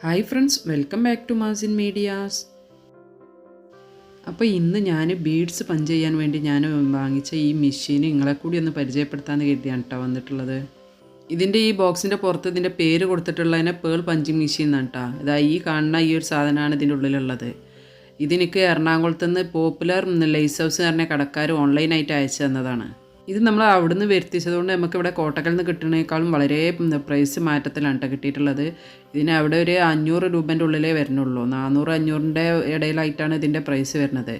Hi friends, welcome back to Mazin medias. അപ്പോൾ ഇന്ന് ഞാൻ ബീഡ്സ് പഞ്ച് ചെയ്യാൻ വേണ്ടി ഞാൻ വാങ്ങിച്ച ഈ മെഷീൻ നിങ്ങളെ കൂടി ഒന്ന് പരിചയപ്പെടുത്താമെന്ന് കരുതിയാണ് കേട്ടോ വന്നിട്ടുള്ളത്. ഇതിൻ്റെ ഈ ബോക്സിൻ്റെ പുറത്ത് ഇതിൻ്റെ പേര് കൊടുത്തിട്ടുള്ളതിനെ പേൾ പഞ്ചിങ് മെഷീൻ എന്നാണ് കേട്ടോ. ഇതാ ഈ കാണുന്ന ഈ ഒരു സാധനമാണ് ഇതിൻ്റെ ഉള്ളിലുള്ളത്. ഇതെനിക്ക് എറണാകുളത്ത് നിന്ന് പോപ്പുലർ ലൈസ് ഹൗസ് എന്ന് പറഞ്ഞ കടക്കാർ ഓൺലൈനായിട്ട് അയച്ചു തന്നതാണ്. ഇത് നമ്മൾ അവിടുന്ന് വരുത്തിച്ചതുകൊണ്ട് നമുക്കിവിടെ കോട്ടക്കൽ നിന്ന് കിട്ടുന്നതിനേക്കാളും വളരെ പ്രൈസ് മാറ്റത്തിലാണ് കേട്ടോ കിട്ടിയിട്ടുള്ളത്. ഇതിന് അവിടെ ഒരു 500 രൂപേൻ്റെ ഉള്ളിലേ വരുന്നുള്ളൂ. 400-500ൻ്റെ ഇടയിലായിട്ടാണ് ഇതിൻ്റെ പ്രൈസ് വരുന്നത്.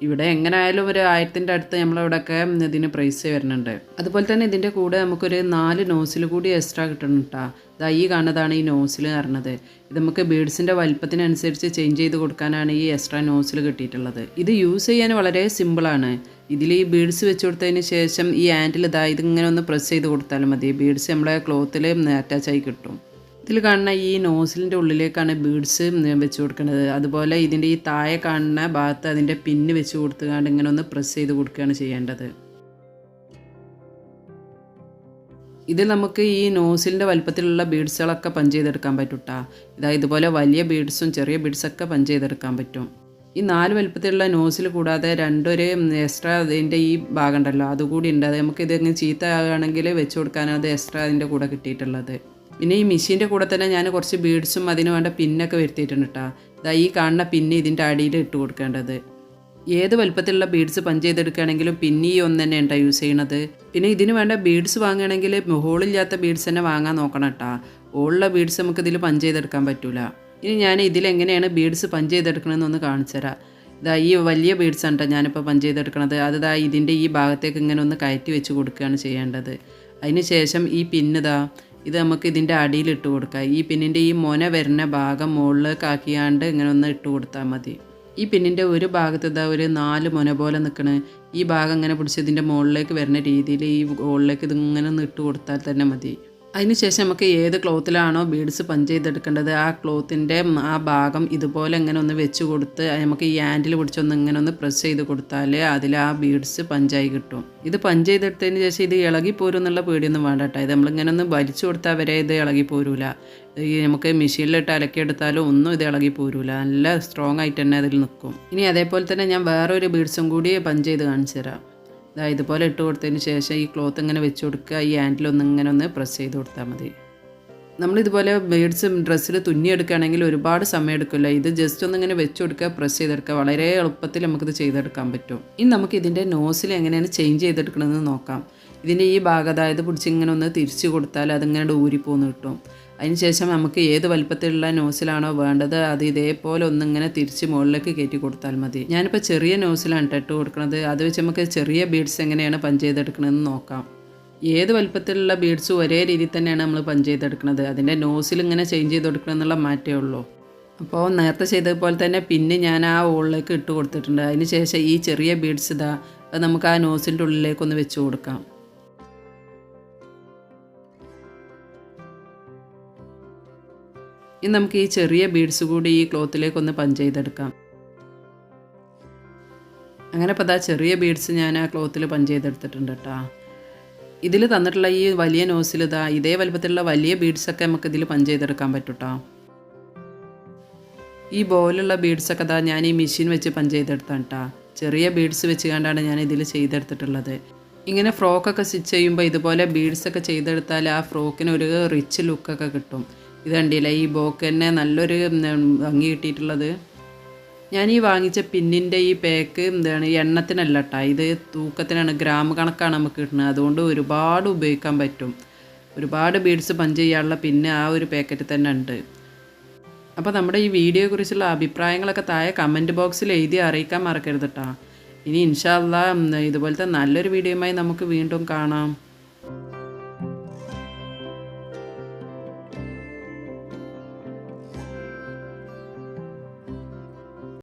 ഇവിടെ എങ്ങനെ ആയാലും ഒരു 1000ൻ്റെ അടുത്ത് നമ്മളിവിടെയൊക്കെ ഇതിന് പ്രൈസ് വരുന്നുണ്ട്. അതുപോലെ തന്നെ ഇതിൻ്റെ കൂടെ നമുക്കൊരു 4 നോസിൽ കൂടി എക്സ്ട്രാ കിട്ടണം കേട്ടോ. ഇതാ ഈ കാണുന്നതാണ് ഈ നോസിൽ പറഞ്ഞത്. ഇത് നമുക്ക് ബീഡ്സിൻ്റെ വലിപ്പത്തിനനുസരിച്ച് ചേഞ്ച് ചെയ്ത് കൊടുക്കാനാണ് ഈ എക്സ്ട്രാ നോസിൽ കിട്ടിയിട്ടുള്ളത്. ഇത് യൂസ് ചെയ്യാൻ വളരെ സിമ്പിളാണ്. ഇതിൽ ഈ ബീഡ്സ് വെച്ച് കൊടുത്തതിന് ശേഷം ഈ ഹാൻഡിൽ ഇതിങ്ങനെ ഒന്ന് പ്രസ് ചെയ്ത് കൊടുത്താലും മതി. ബീഡ്സ് നമ്മളെ ക്ലോത്തിൽ അറ്റാച്ചായി കിട്ടും. ഇതിൽ കാണുന്ന ഈ നോസിലിൻ്റെ ഉള്ളിലേക്കാണ് ബീഡ്സ് വെച്ച് കൊടുക്കുന്നത്. അതുപോലെ ഇതിൻ്റെ ഈ താഴെ കാണുന്ന ഭാഗത്ത് അതിൻ്റെ പിന്ന് വെച്ച് കൊടുത്തുകൊണ്ട് ഇങ്ങനെ ഒന്ന് പ്രസ് ചെയ്ത് കൊടുക്കുകയാണ് ചെയ്യേണ്ടത്. ഇതിൽ നമുക്ക് ഈ നോസിലിൻ്റെ വലുപ്പത്തിലുള്ള ബീഡ്സുകളൊക്കെ പഞ്ച് ചെയ്തെടുക്കാൻ പറ്റും കേട്ടോ. ഇതുപോലെ വലിയ ബീഡ്സും ചെറിയ ബീഡ്സൊക്കെ പഞ്ച് ചെയ്തെടുക്കാൻ പറ്റും. ഈ 4 വലുപ്പത്തിലുള്ള നോസിൽ കൂടാതെ 2 എക്സ്ട്രാ അതിൻ്റെ ഈ ഭാഗം ഉണ്ടല്ലോ അതുകൂടി ഉണ്ട്. അത് നമുക്ക് ഇതിങ്ങനെ ചീത്ത ആകുകയാണെങ്കിൽ വെച്ച് കൊടുക്കാനാണ് അത് എക്സ്ട്രാ അതിൻ്റെ കൂടെ കിട്ടിയിട്ടുള്ളത്. പിന്നെ ഈ മെഷീൻ്റെ കൂടെ തന്നെ ഞാൻ കുറച്ച് ബീഡ്സും അതിന് വേണ്ട പിന്നൊക്കെ വരുത്തിയിട്ടുണ്ട് കേട്ടോ. ഈ കാണുന്ന പിന്ന് ഇതിൻ്റെ അടിയിൽ ഇട്ട് കൊടുക്കേണ്ടത്. ഏത് വലുപ്പത്തിലുള്ള ബീഡ്സ് പഞ്ച് ചെയ്തെടുക്കുകയാണെങ്കിലും പിന്നെ ഈ ഒന്ന് തന്നെ ഉണ്ടോ യൂസ് ചെയ്യണത്. പിന്നെ ഇതിന് വേണ്ട ബീഡ്സ് വാങ്ങുകയാണെങ്കിൽ ഹോളില്ലാത്ത ബീഡ്സ് തന്നെ വാങ്ങാൻ നോക്കണം കേട്ടോ. ഹോളുള്ള ബീഡ്സ് നമുക്ക് ഇതിൽ പഞ്ച് ചെയ്തെടുക്കാൻ പറ്റില്ല. ഇനി ഞാൻ ഇതിലെങ്ങനെയാണ് ബീഡ്സ് പഞ്ച് ചെയ്തെടുക്കണമെന്നൊന്ന് കാണിച്ചു തരാം. ഈ വലിയ ബീഡ്സ് ആണ് ഞാനിപ്പോൾ പഞ്ച് ചെയ്തെടുക്കണത്. അത് ഇതിൻ്റെ ഈ ഭാഗത്തേക്ക് ഇങ്ങനെ ഒന്ന് കയറ്റി വെച്ച് കൊടുക്കുകയാണ് ചെയ്യേണ്ടത്. അതിന് ശേഷം ഈ പിന്ന് ഇത് നമുക്ക് ഇതിൻ്റെ അടിയിൽ ഇട്ട് കൊടുക്കാം. ഈ പിന്നിൻ്റെ ഈ മൊന വരുന്ന ഭാഗം മുകളിലേക്ക് ആക്കിയാണ്ട് ഇങ്ങനെ ഒന്ന് ഇട്ട് കൊടുത്താൽ മതി. ഈ പിന്നിൻ്റെ ഒരു ഭാഗത്ത് ഒരു 4 മൊന പോലെ നിൽക്കണേ. ഈ ഭാഗം ഇങ്ങനെ പിടിച്ച് ഇതിൻ്റെ മുകളിലേക്ക് വരുന്ന രീതിയിൽ ഈ മുകളിലേക്ക് ഇതിങ്ങനെ ഒന്ന് ഇട്ട് കൊടുത്താൽ തന്നെ മതി. അതിനുശേഷം നമുക്ക് ഏത് ക്ലോത്തിലാണോ ബീഡ്സ് പഞ്ച് ചെയ്തെടുക്കേണ്ടത് ആ ക്ലോത്തിൻ്റെ ആ ഭാഗം ഇതുപോലെ ഇങ്ങനെ ഒന്ന് വെച്ച് കൊടുത്ത് നമുക്ക് ഈ ഹാൻഡിൽ പിടിച്ചൊന്ന് ഇങ്ങനെ ഒന്ന് പ്രസ് ചെയ്ത് കൊടുത്താൽ അതിൽ ആ ബീഡ്സ് പഞ്ചായി കിട്ടും. ഇത് പഞ്ച് ചെയ്തെടുത്തതിന് ശേഷം ഇത് ഇളകിപ്പോരും എന്നുള്ള പേടിയൊന്നും വേണ്ട കേട്ടോ. ഇത് നമ്മളിങ്ങനെ ഒന്ന് വലിച്ചു കൊടുത്താൽ വരെ ഇത് ഇളകിപ്പോരൂല. നമുക്ക് മെഷീനിലിട്ട് അലക്കിയെടുത്താലും ഒന്നും ഇത് ഇളകിപ്പോരൂല. നല്ല സ്ട്രോങ് ആയിട്ട് തന്നെ അതിൽ നിൽക്കും. ഇനി അതേപോലെ തന്നെ ഞാൻ വേറൊരു ബീഡ്സും കൂടി പഞ്ച് ചെയ്ത് കാണിച്ചു തരാം. ഇതുപോലെ ഇട്ട് കൊടുത്തതിന് ശേഷം ഈ ക്ലോത്ത് ഇങ്ങനെ വെച്ച് കൊടുക്കുക. ഈ ഹാൻഡിലൊന്ന് ഇങ്ങനെ ഒന്ന് പ്രസ് ചെയ്ത് കൊടുത്താൽ മതി. നമ്മളിതുപോലെ ബീഡ്സ് ഡ്രസ്സിൽ തുന്നിയെടുക്കുകയാണെങ്കിൽ ഒരുപാട് സമയം എടുക്കില്ല. ഇത് ജസ്റ്റ് ഒന്നിങ്ങനെ വെച്ച് കൊടുക്കുക, പ്രസ് ചെയ്തെടുക്കുക. വളരെ എളുപ്പത്തിൽ നമുക്കിത് ചെയ്തെടുക്കാൻ പറ്റും. ഇനി നമുക്ക് ഇതിൻ്റെ നോസിൽ എങ്ങനെയാണ് ചേഞ്ച് ചെയ്തെടുക്കണമെന്ന് നോക്കാം. ഇതിൻ്റെ ഈ ഭാഗം പിടിച്ച് ഇങ്ങനെ ഒന്ന് തിരിച്ച് കൊടുത്താൽ അതിങ്ങനെ ഊരിപ്പോന്ന് കിട്ടും. അതിനുശേഷം നമുക്ക് ഏത് വലുപ്പത്തിലുള്ള നോസിലാണോ വേണ്ടത് അത് ഇതേപോലെ ഒന്നിങ്ങനെ തിരിച്ച് മുകളിലേക്ക് കയറ്റി കൊടുത്താൽ മതി. ഞാനിപ്പോൾ ചെറിയ നോസിലാണ് ഇട്ട് കൊടുക്കുന്നത്. അത് വെച്ച് നമുക്ക് ചെറിയ ബീഡ്സ് എങ്ങനെയാണ് പഞ്ച് ചെയ്തെടുക്കണമെന്ന് നോക്കാം. ഏത് വലുപ്പത്തിലുള്ള ബീഡ്സും ഒരേ രീതിയിൽ തന്നെയാണ് നമ്മൾ പഞ്ച് ചെയ്തെടുക്കുന്നത്. അതിൻ്റെ നോസിൽ ഇങ്ങനെ ചേഞ്ച് ചെയ്ത് കൊടുക്കണം എന്നുള്ള മാറ്റമേ ഉള്ളൂ. അപ്പോൾ നേരത്തെ ചെയ്തതുപോലെ തന്നെ പിന്നെ ഞാൻ ആ ഹോളിലേക്ക് ഇട്ട് കൊടുത്തിട്ടുണ്ട്. അതിന് ശേഷം ഈ ചെറിയ ബീഡ്സ് അത് നമുക്ക് ആ നോസിൻ്റെ ഉള്ളിലേക്കൊന്ന് വെച്ച് കൊടുക്കാം. ഇനി നമുക്ക് ഈ ചെറിയ ബീഡ്സ് കൂടി ഈ ക്ലോത്തിലേക്കൊന്ന് പഞ്ച് ചെയ്തെടുക്കാം. അങ്ങനെ ഇപ്പോൾ ചെറിയ ബീഡ്സ് ഞാൻ ആ ക്ലോത്തിൽ പഞ്ച് ചെയ്തെടുത്തിട്ടുണ്ട് കേട്ടോ. ഇതിൽ തന്നിട്ടുള്ള ഈ വലിയ നോസിൽ ഇതേ വലുപ്പത്തിലുള്ള വലിയ ബീഡ്സൊക്കെ നമുക്ക് ഇതിൽ പഞ്ച് ചെയ്തെടുക്കാൻ പറ്റും കേട്ടോ. ഈ ബോയിലുള്ള ബീഡ്സൊക്കെ ഞാൻ ഈ മെഷീൻ വെച്ച് പഞ്ച് ചെയ്തെടുത്താണ് കേട്ടോ. ചെറിയ ബീഡ്സ് വെച്ച് കണ്ടാണ് ഞാൻ ഇതിൽ ചെയ്തെടുത്തിട്ടുള്ളത്. ഇങ്ങനെ ഫ്രോക്കൊക്കെ സ്റ്റിച്ച് ചെയ്യുമ്പോൾ ഇതുപോലെ ബീഡ്സൊക്കെ ചെയ്തെടുത്താൽ ആ ഫ്രോക്കിന് ഒരു റിച്ച് ലുക്കൊക്കെ കിട്ടും. ഇത് കണ്ടില്ല, ഈ ബോക്ക് തന്നെ നല്ലൊരു ഭംഗി കിട്ടിയിട്ടുള്ളത്. ഞാൻ ഈ വാങ്ങിച്ച പിന്നിൻ്റെ ഈ പാക്ക് എണ്ണത്തിനല്ല കേട്ടോ, ഇത് തൂക്കത്തിനാണ്. ഗ്രാം കണക്കാണ് നമുക്ക് കിട്ടുന്നത്. അതുകൊണ്ട് ഒരുപാട് ഉപയോഗിക്കാൻ പറ്റും. ഒരുപാട് ബീഡ്സ് പഞ്ച് ചെയ്യാനുള്ള പിന്നെ ആ ഒരു പാക്കറ്റ് തന്നെ ഉണ്ട്. അപ്പോൾ നമ്മുടെ ഈ വീഡിയോയെക്കുറിച്ചുള്ള അഭിപ്രായങ്ങളൊക്കെ താഴെ കമൻറ്റ് ബോക്സിൽ എഴുതി അറിയിക്കാൻ മറക്കരുത് കേട്ടോ. ഇനി ഇൻഷാ അല്ലാഹ് ഇതുപോലത്തെ നല്ലൊരു വീഡിയോയുമായി നമുക്ക് വീണ്ടും കാണാം.